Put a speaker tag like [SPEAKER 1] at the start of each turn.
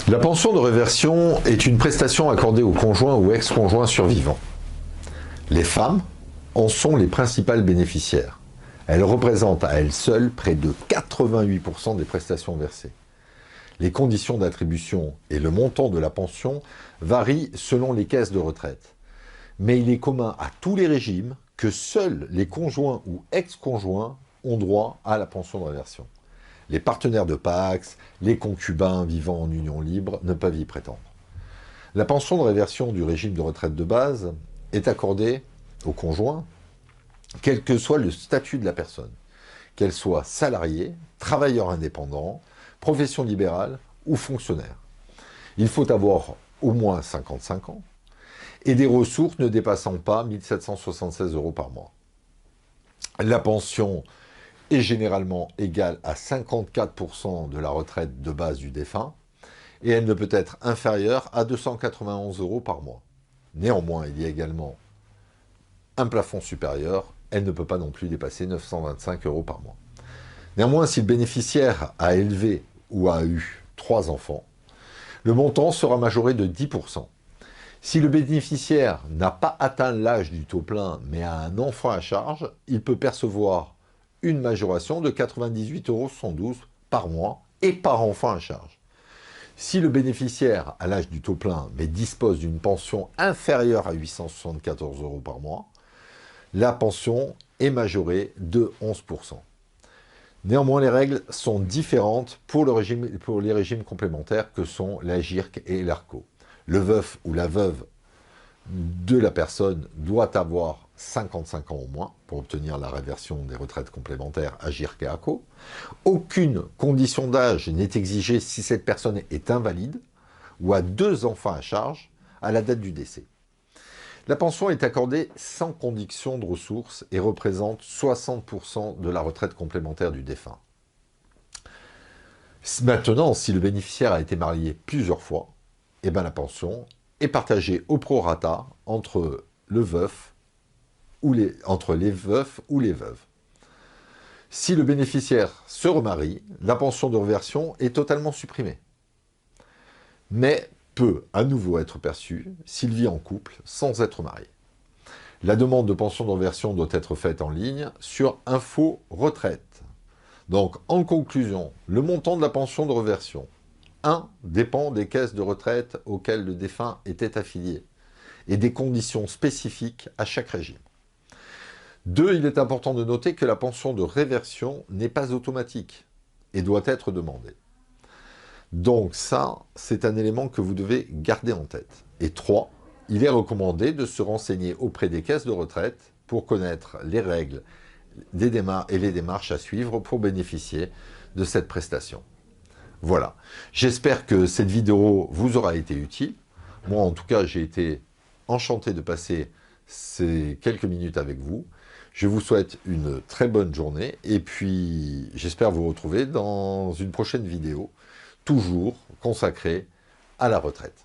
[SPEAKER 1] La pension de réversion est une prestation accordée aux conjoints ou ex-conjoints survivants. Les femmes en sont les principales bénéficiaires. Elles représentent à elles seules près de 88% des prestations versées. Les conditions d'attribution et le montant de la pension varient selon les caisses de retraite. Mais il est commun à tous les régimes que seuls les conjoints ou ex-conjoints ont droit à la pension de réversion. Les partenaires de Pacs, les concubins vivant en union libre ne peuvent y prétendre. La pension de réversion du régime de retraite de base est accordée aux conjoints, quel que soit le statut de la personne, qu'elle soit salariée, travailleur indépendant, profession libérale ou fonctionnaire. Il faut avoir au moins 55 ans et des ressources ne dépassant pas 1 776 € par mois. La pension est généralement égale à 54% de la retraite de base du défunt et elle ne peut être inférieure à 291 € par mois. Néanmoins, il y a également un plafond supérieur, elle ne peut pas non plus dépasser 925 € par mois. Néanmoins, si le bénéficiaire a élevé ou a eu 3 enfants, le montant sera majoré de 10%. Si le bénéficiaire n'a pas atteint l'âge du taux plein mais a un enfant à charge, il peut percevoir une majoration de 98,72 € par mois et par enfant à charge. Si le bénéficiaire a l'âge du taux plein mais dispose d'une pension inférieure à 874 € par mois, la pension est majorée de 11%. Néanmoins, les règles sont différentes pour les régimes complémentaires que sont l'AGIRC et l'ARCO. Le veuf ou la veuve de la personne doit avoir 55 ans au moins pour obtenir la réversion des retraites complémentaires AGIRC et ARCO. Aucune condition d'âge n'est exigée si cette personne est invalide ou a 2 enfants à charge à la date du décès. La pension est accordée sans condition de ressources et représente 60% de la retraite complémentaire du défunt. Maintenant, si le bénéficiaire a été marié plusieurs fois, eh bien la pension est partagée au prorata entre le veuf entre les veufs ou les veuves. Si le bénéficiaire se remarie, la pension de réversion est totalement supprimée, mais peut à nouveau être perçue s'il vit en couple sans être marié. La demande de pension de réversion doit être faite en ligne sur Info Retraite. Donc, en conclusion, le montant de la pension de réversion 1. Dépend des caisses de retraite auxquelles le défunt était affilié et des conditions spécifiques à chaque régime. 2. Il est important de noter que la pension de réversion n'est pas automatique et doit être demandée. Donc ça, c'est un élément que vous devez garder en tête. Et 3. Il est recommandé de se renseigner auprès des caisses de retraite pour connaître les règles et les démarches à suivre pour bénéficier de cette prestation. Voilà, j'espère que cette vidéo vous aura été utile. Moi, en tout cas, j'ai été enchanté de passer ces quelques minutes avec vous. Je vous souhaite une très bonne journée et puis j'espère vous retrouver dans une prochaine vidéo, toujours consacrée à la retraite.